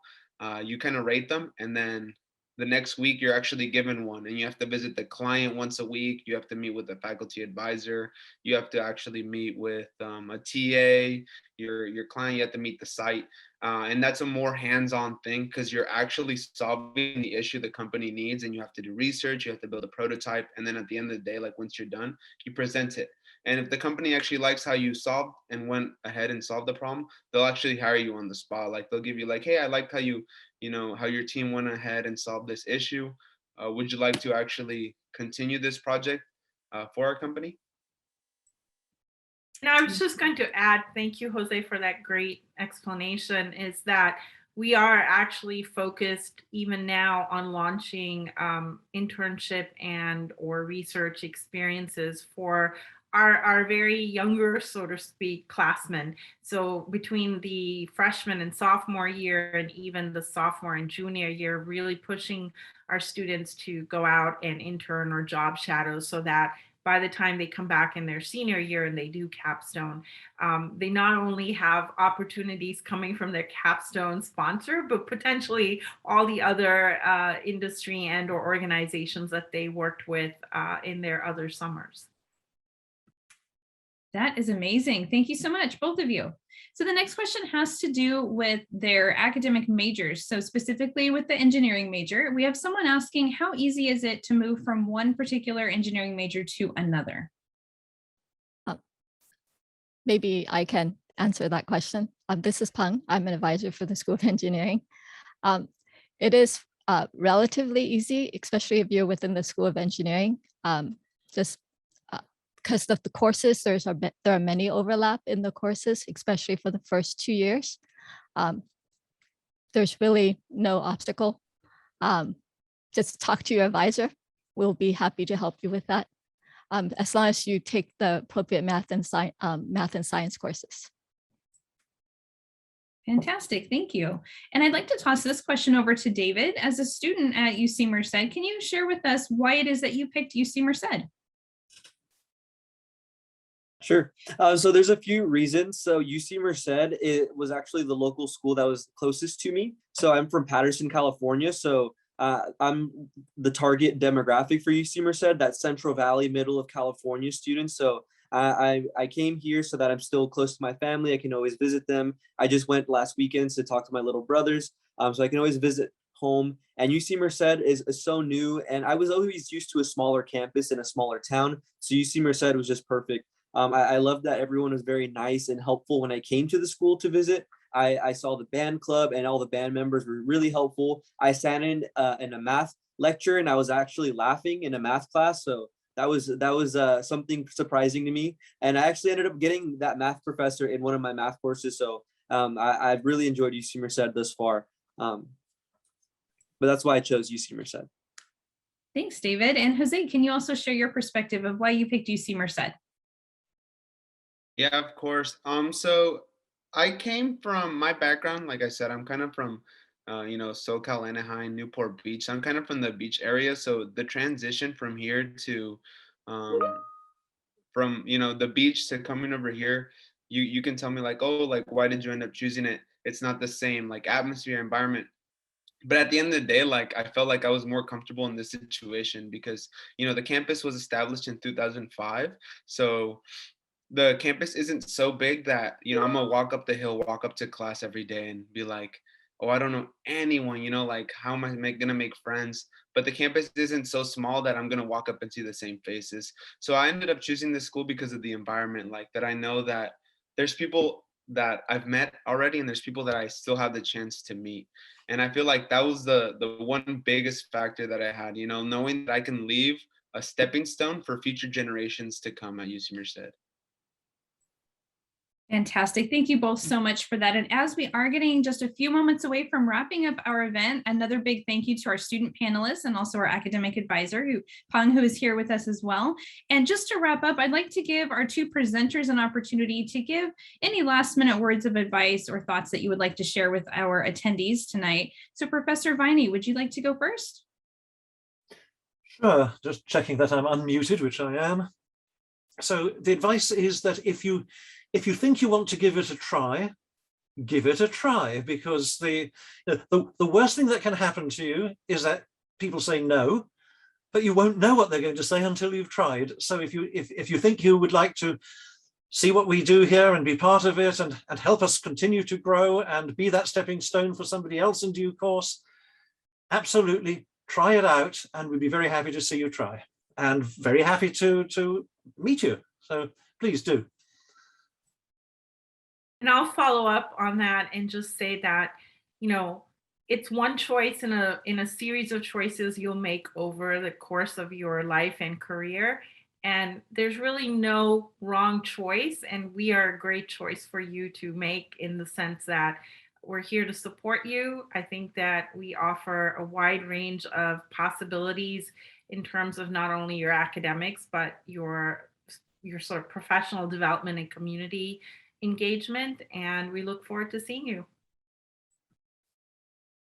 You kind of rate them, and then the next week you're actually given one, and you have to visit the client once a week. You have to meet with a faculty advisor. You have to actually meet with a TA, your client. You have to meet the site, and that's a more hands-on thing because you're actually solving the issue the company needs, and you have to do research. You have to build a prototype, and then at the end of the day, like once you're done, you present it. And if the company actually likes how you solved and went ahead and solved the problem, they'll actually hire you on the spot. Like they'll give you like, hey, I liked how how your team went ahead and solved this issue. Would you like to actually continue this project for our company? And I was just going to add, thank you, Jose, for that great explanation, is that we are actually focused even now on launching internship and or research experiences for our very younger, so to speak, classmen. So between the freshman and sophomore year and even the sophomore and junior year, really pushing our students to go out and intern or job shadow so that by the time they come back in their senior year and they do capstone, they not only have opportunities coming from their capstone sponsor, but potentially all the other industry and or organizations that they worked with in their other summers. That is amazing. Thank you so much, both of you. So the next question has to do with their academic majors. So specifically with the engineering major, we have someone asking, how easy is it to move from one particular engineering major to another? Maybe I can answer that question. This is Pang. I'm an advisor for the School of Engineering. It is relatively easy, especially if you're within the School of Engineering. Just because of the courses, there are many overlap in the courses, especially for the first 2 years. There's really no obstacle. Just talk to your advisor. We'll be happy to help you with that, as long as you take the appropriate math and science courses. Fantastic, thank you. And I'd like to toss this question over to David. As a student at UC Merced, can you share with us why it is that you picked UC Merced? Sure. So there's a few reasons. So UC Merced, it was actually the local school that was closest to me. So I'm from Patterson, California. So I'm the target demographic for UC Merced, that Central Valley, middle of California students. So I came here so that I'm still close to my family. I can always visit them. I just went last weekend to talk to my little brothers. So I can always visit home. And UC Merced is so new. And I was always used to a smaller campus in a smaller town. So UC Merced was just perfect. I love that everyone was very nice and helpful when I came to the school to visit. I saw the band club and all the band members were really helpful. I sat in a math lecture and I was actually laughing in a math class. So that was something surprising to me. And I actually ended up getting that math professor in one of my math courses. So I've really enjoyed UC Merced thus far. But that's why I chose UC Merced. Thanks, David. And Jose, can you also share your perspective of why you picked UC Merced? Yeah, of course. So I came from my background, like I said, I'm kind of from, SoCal, Anaheim, Newport Beach. I'm kind of from the beach area. So the transition from here to, from, the beach to coming over here, you can tell me like, oh, like, why did you end up choosing it? It's not the same like atmosphere, environment. But at the end of the day, like, I felt like I was more comfortable in this situation because, the campus was established in 2005. So the campus isn't so big that, I'm gonna walk up the hill, walk up to class every day and be like, oh, I don't know anyone, like, how am I gonna make friends? But the campus isn't so small that I'm gonna walk up and see the same faces. So I ended up choosing this school because of the environment, like that I know that there's people that I've met already and there's people that I still have the chance to meet. And I feel like that was the one biggest factor that I had, knowing that I can leave a stepping stone for future generations to come at UC Merced. Fantastic. Thank you both so much for that. And as we are getting just a few moments away from wrapping up our event, another big thank you to our student panelists and also our academic advisor, Pang, who is here with us as well. And just to wrap up, I'd like to give our two presenters an opportunity to give any last minute words of advice or thoughts that you would like to share with our attendees tonight. So Professor Viney, would you like to go first? Sure, just checking that I'm unmuted, which I am. So the advice is that if you think you want to give it a try, give it a try, because the worst thing that can happen to you is that people say no, but you won't know what they're going to say until you've tried. So if you think you would like to see what we do here and be part of it and help us continue to grow and be that stepping stone for somebody else in due course, absolutely try it out, and we'd be very happy to see you try and very happy to meet you. So please do. And I'll follow up on that and just say that, it's one choice in a series of choices you'll make over the course of your life and career. And there's really no wrong choice. And we are a great choice for you to make, in the sense that we're here to support you. I think that we offer a wide range of possibilities in terms of not only your academics, but your sort of professional development and community engagement, and we look forward to seeing you.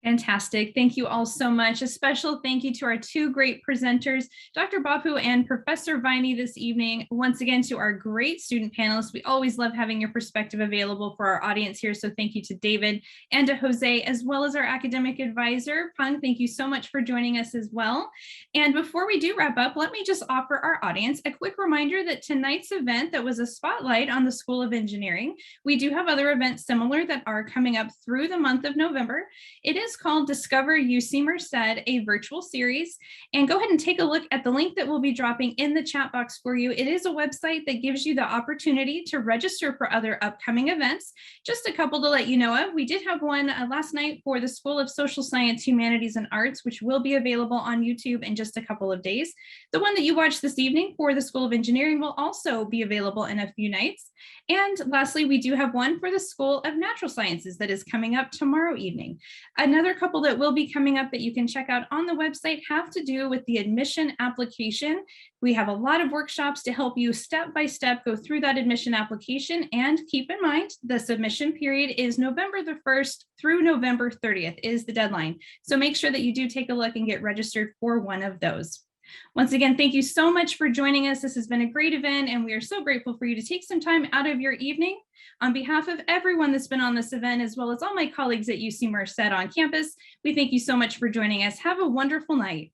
Fantastic. Thank you all so much. A special thank you to our two great presenters, Dr. Bhappu and Professor Viney this evening. Once again, to our great student panelists. We always love having your perspective available for our audience here. So thank you to David and to Jose, as well as our academic advisor, Pang. Thank you so much for joining us as well. And before we do wrap up, let me just offer our audience a quick reminder that tonight's event, that was a spotlight on the School of Engineering, we do have other events similar that are coming up through the month of November. It is called Discover UC Merced, a virtual series. And go ahead and take a look at the link that we'll be dropping in the chat box for you. It is a website that gives you the opportunity to register for other upcoming events. Just a couple to let you know of. We did have one last night for the School of Social Science, Humanities, and Arts, which will be available on YouTube in just a couple of days. The one that you watched this evening for the School of Engineering will also be available in a few nights. And lastly, we do have one for the School of Natural Sciences that is coming up tomorrow evening. Another Another couple that will be coming up that you can check out on the website have to do with the admission application. We have a lot of workshops to help you step by step go through that admission application, and keep in mind the submission period is November the 1st through November 30th is the deadline. So make sure that you do take a look and get registered for one of those. Once again, thank you so much for joining us. This has been a great event, and we are so grateful for you to take some time out of your evening. On behalf of everyone that's been on this event, as well as all my colleagues at UC Merced on campus, we thank you so much for joining us. Have a wonderful night.